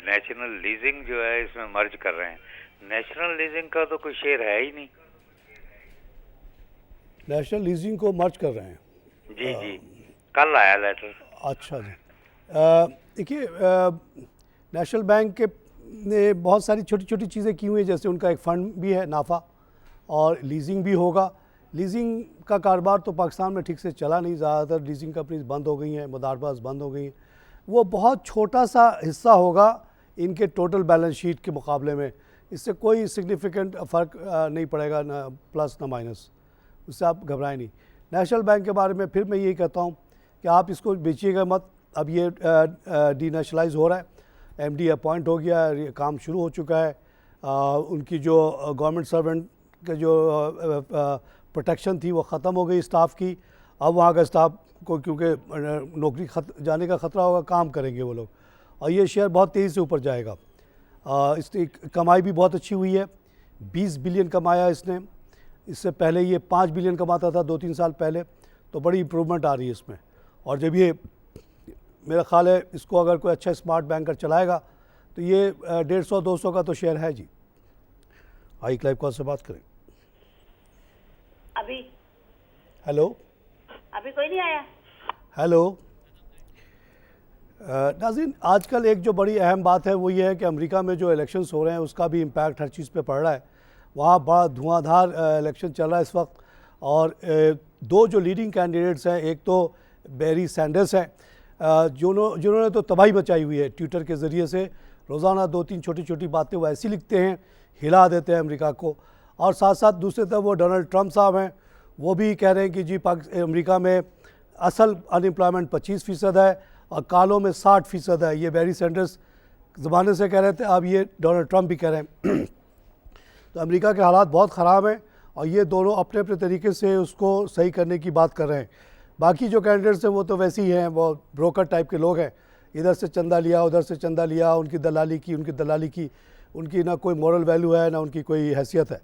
नेशनल लीजिंग जो है इसमें मर्ज कर रहे हैं। नेशनल लीजिंग का तो कोई शेयर है ही नहीं। नेशनल लीजिंग को मर्ज कर रहे हैं? जी जी, कल आया लेटर। अच्छा जी। देखिए नेशनल बैंक के ने बहुत सारी छोटी छोटी चीज़ें की हुई हैं, जैसे उनका एक फ़ंड भी है नाफा, और लीजिंग भी होगा। लीजिंग का कारोबार तो पाकिस्तान में ठीक से चला नहीं, ज़्यादातर लीजिंग कंपनीज बंद हो गई हैं, मुदारबाज बंद हो गई हैं। वो बहुत छोटा सा हिस्सा होगा इनके टोटल बैलेंस शीट के मुकाबले में, इससे कोई सिग्निफिकेंट फ़र्क नहीं पड़ेगा, ना प्लस ना माइनस, उससे आप घबराएं नहीं। नेशनल बैंक के बारे में फिर मैं यही कहता हूँ कि आप इसको बेचिएगा मत। अब ये डीनेशनलाइज हो रहा है, एमडी अपॉइंट हो गया है, ये काम शुरू हो चुका है। उनकी जो गवर्नमेंट सर्वेंट के जो प्रोटेक्शन थी वो ख़त्म हो गई स्टाफ की। अब वहाँ का स्टाफ को क्योंकि नौकरी जाने का ख़तरा होगा, काम करेंगे वो लोग, और ये शेयर बहुत तेज़ी से ऊपर जाएगा। इसकी कमाई भी बहुत अच्छी हुई है, 20 बिलियन कमाया इसने। इससे पहले ये 5 बिलियन कमाता था 2-3 साल पहले, तो बड़ी इम्प्रूवमेंट आ रही है इसमें। और जब ये मेरा ख्याल है इसको अगर कोई अच्छा स्मार्ट बैंकर चलाएगा तो ये 150-200 का तो शेयर है जी। आई क्लाइव कॉल से बात करें। अभी हेलो, अभी कोई नहीं आया। हेलो नाज़रीन, आजकल एक जो बड़ी अहम बात है वो ये है कि अमेरिका में जो इलेक्शंस हो रहे हैं उसका भी इम्पैक्ट हर चीज़ पे पड़ रहा है। वहाँ बड़ा धुआंधार इलेक्शन चल रहा है इस वक्त, और दो जो लीडिंग कैंडिडेट्स हैं, एक तो बैरी सैंडर्स हैं जिन्होंने तो तबाही मचाई हुई है ट्विटर के ज़रिए से। रोज़ाना 2-3 छोटी छोटी बातें वो ऐसी लिखते हैं, हिला देते हैं अमेरिका को। और साथ साथ दूसरे तरफ वो डोनाल्ड ट्रंप साहब हैं, वो भी कह रहे हैं कि जी अमेरिका में असल अनएम्प्लॉयमेंट 25% है और कालों में 60% है। ये बैरी सैंडर्स ज़माने से कह रहे थे, अब ये डोनाल्ड ट्रंप भी कह रहे हैं। तो अमेरिका के हालात बहुत ख़राब हैं और ये दोनों अपने अपने तरीके से उसको सही करने की बात कर रहे हैं। बाकी जो कैंडिडेट्स हैं वो तो वैसे ही हैं, वो ब्रोकर टाइप के लोग हैं, इधर से चंदा लिया उधर से चंदा लिया, उनकी दलाली की, उनकी ना कोई मॉरल वैल्यू है ना उनकी कोई हैसियत है।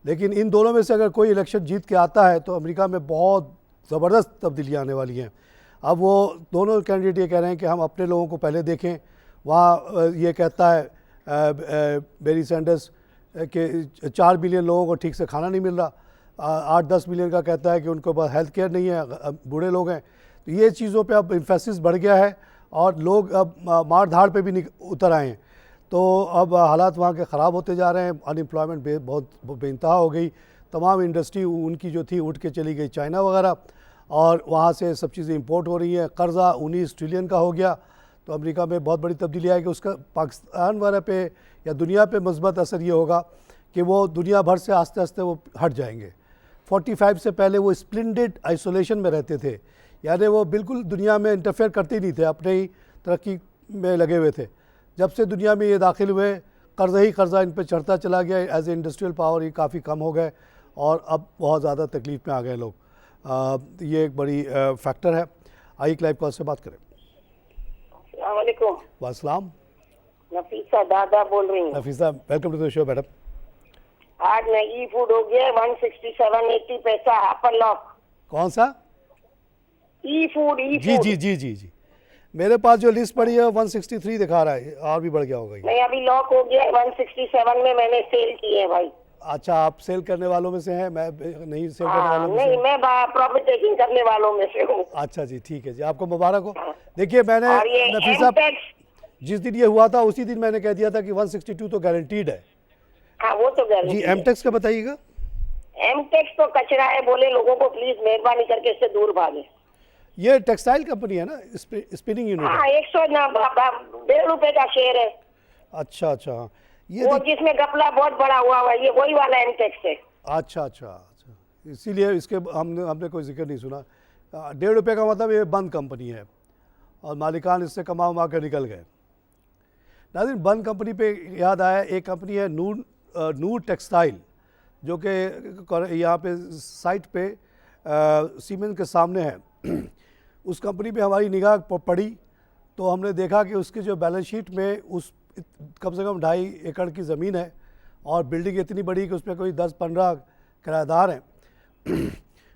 लेकिन इन दोनों में से अगर कोई इलेक्शन जीत के आता है तो अमेरिका में बहुत ज़बरदस्त तब्दीलियाँ आने वाली हैं। अब वो दोनों कैंडिडेट ये कह रहे हैं कि हम अपने लोगों को पहले देखें। वहाँ ये कहता है बैरी सैंडर्स कि 4 बिलियन लोगों को ठीक से खाना नहीं मिल रहा, 8-10 बिलियन का कहता है कि उनको पास हेल्थ केयर नहीं है, बूढ़े लोग हैं। तो ये चीज़ों पे अब एम्फेसिस बढ़ गया है और लोग अब मार धाड़ पे भी उतर आए हैं। तो अब हालात वहाँ के ख़राब होते जा रहे हैं, अनएम्प्लॉयमेंट बहुत बेइंतहा हो गई, तमाम इंडस्ट्री उनकी जो थी उठ के चली गई चाइना वगैरह, और वहाँ से सब चीज़ें इंपोर्ट हो रही हैं। कर्ज़ा 19 ट्रिलियन का हो गया। तो अमेरिका में बहुत बड़ी तब्दीली आएगी, उसका पाकिस्तान वगैरह पे या दुनिया पे मस्बत असर ये होगा कि वो दुनिया भर से आस्ते आस्ते वो हट जाएंगे। 45 से पहले वो स्प्लेंडेड आइसोलेशन में रहते थे, यानी वो बिल्कुल दुनिया में इंटरफेयर करते ही नहीं थे, अपने ही तरक्की में लगे हुए थे। जब से दुनिया में ये दाखिल हुए, कर्ज़ा इन पर चढ़ता चला गया, एज ए इंडस्ट्रियल पावर ये काफ़ी कम हो गए और अब बहुत ज़्यादा तकलीफ़ में आ गए लोग। ये एक बड़ी फैक्टर है। आई क्लाइव कॉल से बात करें। वालेकुम, नफीसा दादा बोल रही हूँ। Nafisa, welcome to the show madam. आज में ई फूड हो गया 167.80 पैसा एप्पल लॉक। कौन सा? ई फूड। जी जी जी जी जी, मेरे पास जो लिस्ट पड़ी है 163 दिखा रहा है, और भी बढ़ गया होगा। नहीं, अभी लॉक हो गया 167 में मैंने सेल की है भाई। अच्छा, आप सेल करने वालों में से हैं? मैं नहीं सेल करने वालों में नहीं, मैं प्रॉफिट टेकिंग करने वालों में से हूँ। अच्छा जी, ठीक है जी, आपको मुबारक हो। देखिए मैंने नफीसा, जिस दिन ये हुआ था उसी दिन मैंने कह दिया था कि 162 तो गारंटीड है। हाँ, वो तो गारंटी जी। एमटेक्स का बताइएगा। एमटेक्स तो कचरा है, बोले लोगों को प्लीज मेहरबानी करके इससे दूर भागे। ये टेक्सटाइल कंपनी है ना, स्पिनिंग यूनिट। हाँ, 101.5 रुपए का शेयर है। अच्छा अच्छा, ये वो जिसमें गपला बहुत बड़ा हुआ है, ये वही वाला एमटेक्स है। अच्छा अच्छा अच्छा, इसीलिए इसके हमने कोई जिक्र नहीं सुना। 1.5 रुपये का मतलब ये बंद कंपनी है और मालिकान इससे कमा कर निकल गए। नाज़रीन, बंद कंपनी पे याद आया, एक कंपनी है नूर टेक्सटाइल, जो कि यहाँ पे साइट पे सीमेंट के सामने है। उस कंपनी पे हमारी निगाह पड़ी तो हमने देखा कि उसके जो बैलेंस शीट में उस कम से कम 2.5 एकड़ की ज़मीन है और बिल्डिंग इतनी बड़ी कि उसमें कोई 10-15 किराएदार हैं।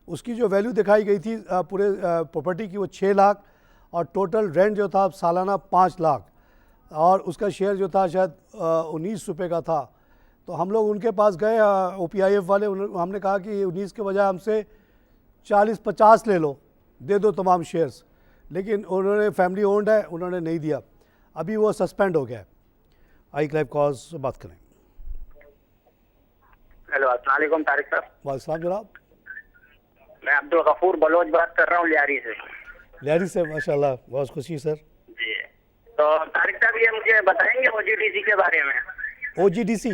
उसकी जो वैल्यू दिखाई गई थी पूरे प्रॉपर्टी की, वो 6 लाख, और टोटल रेंट जो था सालाना 5 लाख, और उसका शेयर जो था शायद 19 रुपये का था। तो हम लोग उनके पास गए, OPIF वाले, हमने कहा कि 19 के बजाय हमसे 40-50 ले लो, दे दो तमाम शेयर्स। लेकिन उन्होंने, फैमिली ओन्ड है, उन्होंने नहीं दिया। अभी वो सस्पेंड हो गया है। आई क्लाइव कॉज से बात करें। हेलो, अस्सलाम वालेकुम तारिक साहब। वालेकुम जनाब, मैं अब्दुल गफूर बलोच बात कर रहा हूँ लियारी से। लियारी से, माशाल्लाह, बहुत खुशी सर। जी, तो तारिक साहब ये मुझे बताएंगे OGDC के बारे में? OGDC?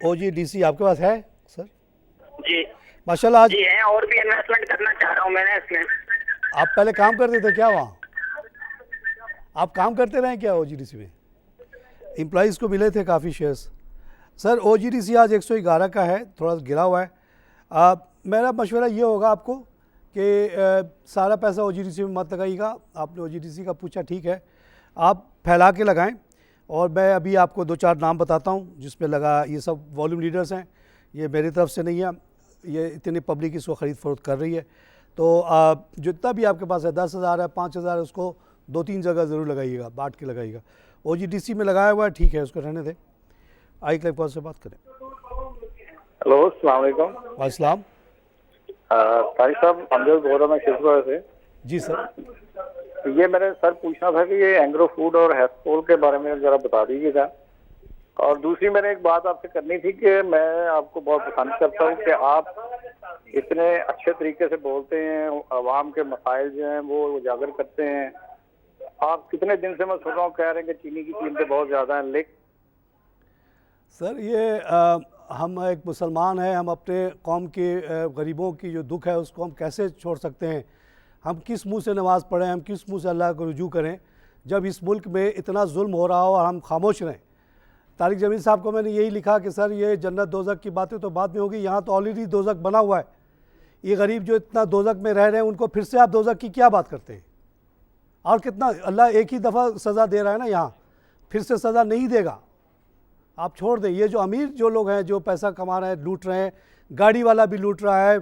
OGDC आपके पास है सर? जी माशाल्लाह। आज जी है, और भी इन्वेस्टमेंट करना चाह रहा हूँ मैंने इसमें। आप पहले काम करते थे क्या वहाँ? आप काम करते रहे क्या OGDC में? एम्प्लॉइज़ को मिले थे काफ़ी शेयर्स सर। OGDC आज 111 का है, थोड़ा गिरा हुआ है। मेरा मशवरा ये होगा आपको कि सारा पैसा OGDC में मत लगाइएगा। आपने OGDC का पूछा, ठीक है, आप फैला के लगाएं। और मैं अभी आपको 2-4 नाम बताता हूँ जिस पे लगा। ये सब वॉल्यूम लीडर्स हैं, ये मेरी तरफ से नहीं है, ये इतनी पब्लिक इसको ख़रीद फरोख्त कर रही है। तो जितना भी आपके पास है, 10,000 है, 5,000 है, उसको 2-3 जगह ज़रूर लगाइएगा, बांट के लगाइएगा। OGDC में लगाया हुआ है, ठीक है, उसको रहने दें। आई क्लाइव कॉल से बात करें। हेलो, अस्सलाम वालेकुम। वालेकुम। तारिक साहब, अमजद बोल रहा मैं किसगढ़ से। जी सर। ये मैंने सर पूछना था कि ये एंग्रो फूड और हेस्पोल के बारे में ज़रा बता दीजिएगा। और दूसरी मैंने एक बात आपसे करनी थी कि मैं आपको बहुत पसंद करता हूँ कि आप इतने अच्छे तरीके से बोलते हैं, अवाम के मसाइल जो हैं वो उजागर करते हैं। आप कितने दिन से मैं सुन रहा हूँ कह रहे हैं कि चीनी की कीमतें बहुत ज़्यादा हैं, लेकिन सर ये हम एक मुसलमान हैं, हम अपने कौम के गरीबों की जो दुख है उसको हम कैसे छोड़ सकते हैं? हम किस मुंह से नमाज़ पढ़ें, हम किस मुंह से अल्लाह को रुजू करें जब इस मुल्क में इतना जुल्म हो रहा हो और हम खामोश रहें? तारिक जमील साहब को मैंने यही लिखा कि सर ये जन्नत दोज़ख की बातें तो बाद में होगी, यहाँ तो ऑलरेडी दोज़ख बना हुआ है। ये गरीब जो इतना दोज़ख में रह रहे हैं उनको फिर से आप दोज़ख की क्या बात करते हैं? और कितना अल्लाह एक ही दफ़ा सज़ा दे रहा है ना, यहाँ फिर से सज़ा नहीं देगा। आप छोड़ दें। ये जो अमीर जो लोग हैं जो पैसा कमा रहे हैं, लूट रहे हैं, गाड़ी वाला भी लूट रहा है,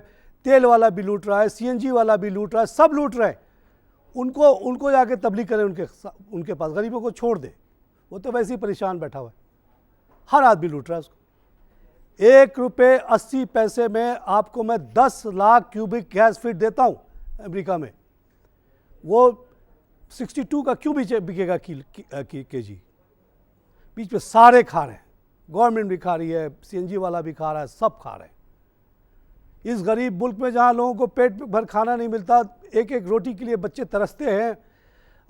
तेल वाला भी लूट रहा है, CNG वाला भी लूट रहा है, सब लूट रहे हैं। उनको जाके तबलीग करें उनके पास, गरीबों को छोड़ दे। वो तो वैसे ही परेशान बैठा हुआ है, हर आदमी लूट रहा है उसको। 1 रुपये 80 पैसे में आपको मैं 10 लाख क्यूबिक गैस फीट देता हूँ अमेरिका में। वो 62 का क्यों बिकेगा केजी? बीच में सारे खा रहे हैं, गवर्नमेंट भी खा रही है, CNG वाला भी खा रहा है, सब खा रहे हैं। इस गरीब मुल्क में जहाँ लोगों को पेट भर खाना नहीं मिलता, एक एक रोटी के लिए बच्चे तरसते हैं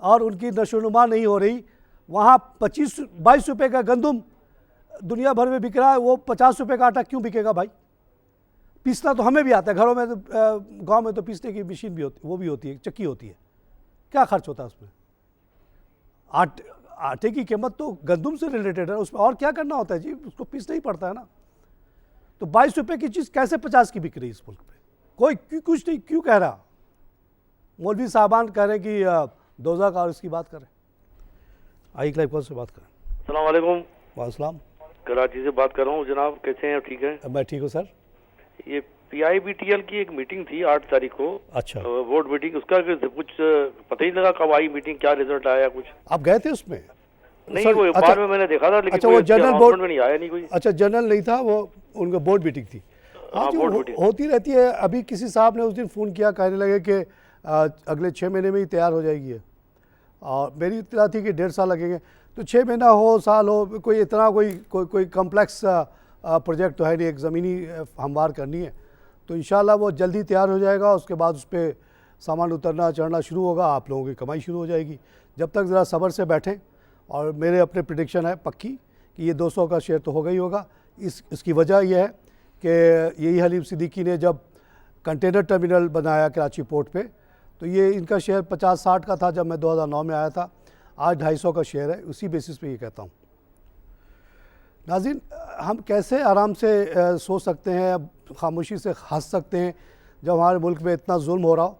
और उनकी नशोनुमा नहीं हो रही, वहाँ 22 रुपये का गंदम दुनिया भर में बिक रहा है, वो 50 रुपये का आटा क्यों बिकेगा भाई? पीसना तो हमें भी आता है, घरों में तो गाँव में तो पीसने की मशीन भी होती, वो भी होती है, चक्की होती है, क्या खर्च होता है उसमें? आटे की कीमत तो गंदम से रिलेटेड है, उसमें और क्या करना होता है जी, उसको पीसना ही पड़ता है ना। तो 22 रुपये की चीज़ कैसे 50 की बिक रही है इस मुल्क में? कोई कुछ नहीं क्यों कह रहा? मौलवी साहबान कह रहे हैं कि दोज़ख और इसकी बात करें। आई क्लाइव कॉल से बात करें। अस्सलाम वालेकुम। वालेकुम। कराची से बात कर रहा हूँ जनाब, कैसे हैं? ठीक है, मैं ठीक हूँ सर। ये PIBTL की एक मीटिंग थी 8 तारीख को। अच्छा। बोर्ड मीटिंग, उसका कुछ पता ही नहीं लगा कब आई मीटिंग, क्या रिजल्ट आया कुछ? आप गए थे उसमें? नहीं, वो बाद में मैंने देखा था, लेकिन अच्छा, वो जनरल बोर्ड में नहीं आया नहीं कोई। अच्छा, जनरल नहीं था वो, उनका बोर्ड मीटिंग थी। हाँ, होती रहती है। अभी किसी साहब ने उस दिन फ़ोन किया, कहने लगे कि अगले 6 महीने में ही तैयार हो जाएगी, और मेरी इत्तला थी कि 1.5 साल लगेंगे। तो 6 महीना हो, साल हो, कोई इतना कोई कम्प्लेक्स प्रोजेक्ट तो है नहीं, एक ज़मीनी हमवार करनी है, तो इंशाल्लाह वो जल्दी तैयार हो जाएगा। उसके बाद उस पर सामान उतरना चढ़ना शुरू होगा, आप लोगों की कमाई शुरू हो जाएगी। जब तक ज़रा सब्र से बैठें, और मेरे अपने प्रेडिक्शन है पक्की कि ये 200 का शेयर तो होगा ही होगा। इसकी वजह यह है कि यही हलीम सिद्दीकी ने जब कंटेनर टर्मिनल बनाया कराची पोर्ट पे, तो ये इनका शेयर 50-60 का था जब मैं 2009 में आया था, आज 250 का शेयर है। उसी बेसिस पे ये कहता हूँ। नाज़रीन, हम कैसे आराम से सो सकते हैं, खामोशी से हंस सकते हैं जब हमारे मुल्क में इतना जुल्म हो रहा हो?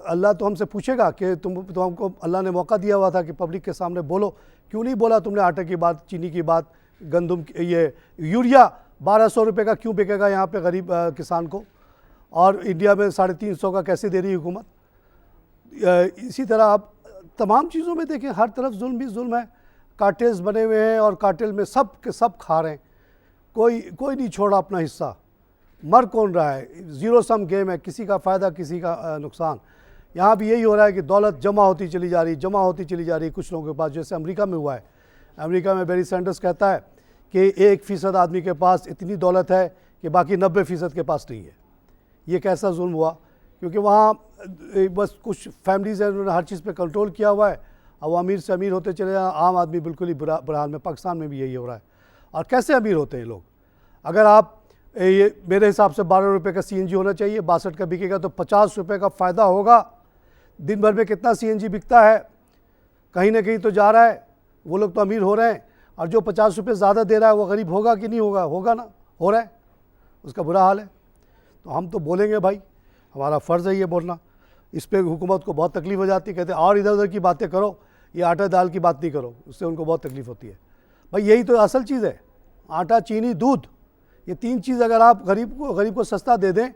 अल्लाह तो हमसे पूछेगा कि तो हमको अल्लाह ने मौका दिया हुआ था कि पब्लिक के सामने बोलो, क्यों नहीं बोला तुमने? आटे की बात, चीनी की बात, गंदम, ये यूरिया 1200 रुपये का क्यों बिकेगा यहाँ पे गरीब किसान को, और इंडिया में 350 का कैसे दे रही है हुकूमत? इसी तरह आप तमाम चीज़ों में देखें, हर तरफ जुल्म ही जुल्म है। कार्टेल्स बने हुए हैं और कार्टेल में सब के सब खा रहे हैं, कोई नहीं छोड़ा अपना हिस्सा। मर कौन रहा है? ज़ीरो सम गेम है, किसी का फ़ायदा किसी का नुकसान। यहाँ भी यही हो रहा है कि दौलत जमा होती चली जा रही, जमा होती चली जा रही कुछ लोगों के पास, जैसे अमेरिका में हुआ है। अमेरिका में बेरी सैंडर्स कहता है कि 1% आदमी के पास इतनी दौलत है कि बाकी 90% के पास नहीं है। ये कैसा जुल्म हुआ? क्योंकि वहाँ बस कुछ फैमिलीज़ हैं, उन्होंने हर चीज़ पे कंट्रोल किया हुआ है। अब वो अमीर से अमीर होते चले जाए, आम आदमी बिल्कुल ही बुरा हाल में। पाकिस्तान में भी यही हो रहा है। और कैसे अमीर होते हैं लोग? अगर आप ये मेरे हिसाब से 12 रुपये का CNG होना चाहिए, 62 का बिकेगा तो 50 रुपये का फ़ायदा होगा। दिन भर में कितना CNG बिकता है? कहीं ना कहीं तो जा रहा है। वो लोग तो अमीर हो रहे हैं, और जो 50 रुपये ज़्यादा दे रहा है वो गरीब होगा कि नहीं होगा? होगा ना, हो रहा है, उसका बुरा हाल है। तो हम तो बोलेंगे भाई, हमारा फ़र्ज़ है ये बोलना। इस पर हुकूमत को बहुत तकलीफ़ हो जाती है, कहते हैं और इधर उधर की बातें करो, ये आटा दाल की बात नहीं करो, उससे उनको बहुत तकलीफ़ होती है। भाई यही तो असल चीज़ है, आटा, चीनी, दूध, ये 3 चीज़ अगर आप गरीब को सस्ता दे दें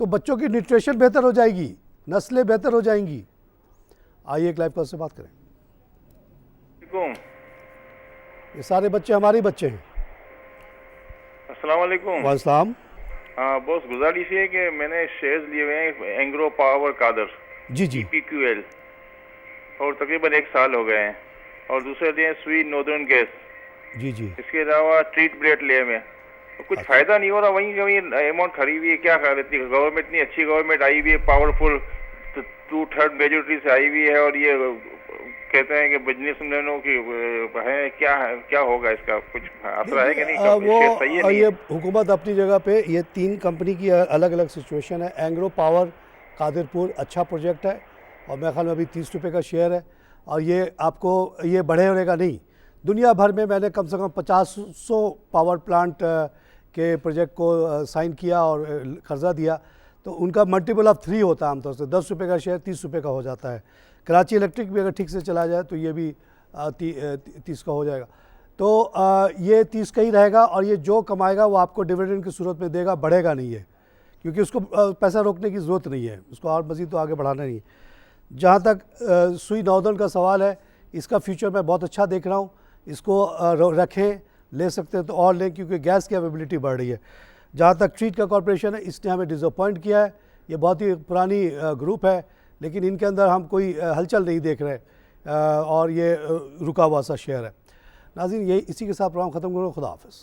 तो बच्चों की न्यूट्रिशन बेहतर हो जाएगी, नस्लें बेहतर हो जाएंगी। आइए एक लाइव कॉल से बात करें। ये सारे बच्चे हमारे बच्चे हैं। अस्सलाम वालेकुम। वालेकुम। हाँ बॉस, गुजारिश है कि मैंने शेयर्स लिए हुए हैं एंग्रो पावर कादर जी जी PQL, और तकरीबन 1 साल हो गए हैं, और दूसरे लिए स्वीट नॉर्दर्न गैस जी जी। इसके अलावा ट्रीट ब्लेड लिए में तो कुछ फायदा नहीं हो रहा। वहीं कहीं अमाउंट खड़ी हुई है, क्या कहती है गवर्नमेंट, इतनी अच्छी गवर्नमेंट आई हुई है, पावरफुल 2/3 मेजोरिटी से आई हुई है, और ये कहते हैं कि बिजनेसमैनों की है, क्या होगा इसका कुछ असर है कि नहीं? वो सही है ये हुकूमत अपनी जगह पे, ये 3 कंपनी की अलग अलग सिचुएशन है। एंग्रो पावर कादिरपुर अच्छा प्रोजेक्ट है, और मेरे ख्याल में अभी 30 रुपये का शेयर है, और ये आपको ये बढ़ेगा नहीं। दुनिया भर में मैंने कम से कम 50-100 पावर प्लांट के प्रोजेक्ट को साइन किया और कर्जा दिया, तो उनका मल्टीपल ऑफ 3 होता है आमतौर से। 10 रुपये का शेयर 30 रुपये का हो जाता है। कराची इलेक्ट्रिक भी अगर ठीक से चला जाए तो ये भी 30 का हो जाएगा। तो ये 30 का ही रहेगा, और ये जो कमाएगा वो आपको डिविडेंड की सूरत में देगा, बढ़ेगा नहीं है, क्योंकि उसको पैसा रोकने की ज़रूरत नहीं है, उसको और मज़ीद तो आगे बढ़ाना नहीं है। जहाँ तक स्वीट नॉर्दर्न का सवाल है, इसका फ्यूचर मैं बहुत अच्छा देख रहा हूँ। इसको रखें, ले सकते हैं तो और लें, क्योंकि गैस की अवेलेबिलिटी बढ़ रही है। जहाँ तक ट्रीट का कॉरपोरेशन है, इसने हमें डिसअपॉइंट किया है। ये बहुत ही पुरानी ग्रुप है, लेकिन इनके अंदर हम कोई हलचल नहीं देख रहे, और ये रुका हुआ सा शेयर है। नाज़रीन, यही इसी के साथ प्रोग्राम ख़त्म करो। खुदा हाफ़िज़।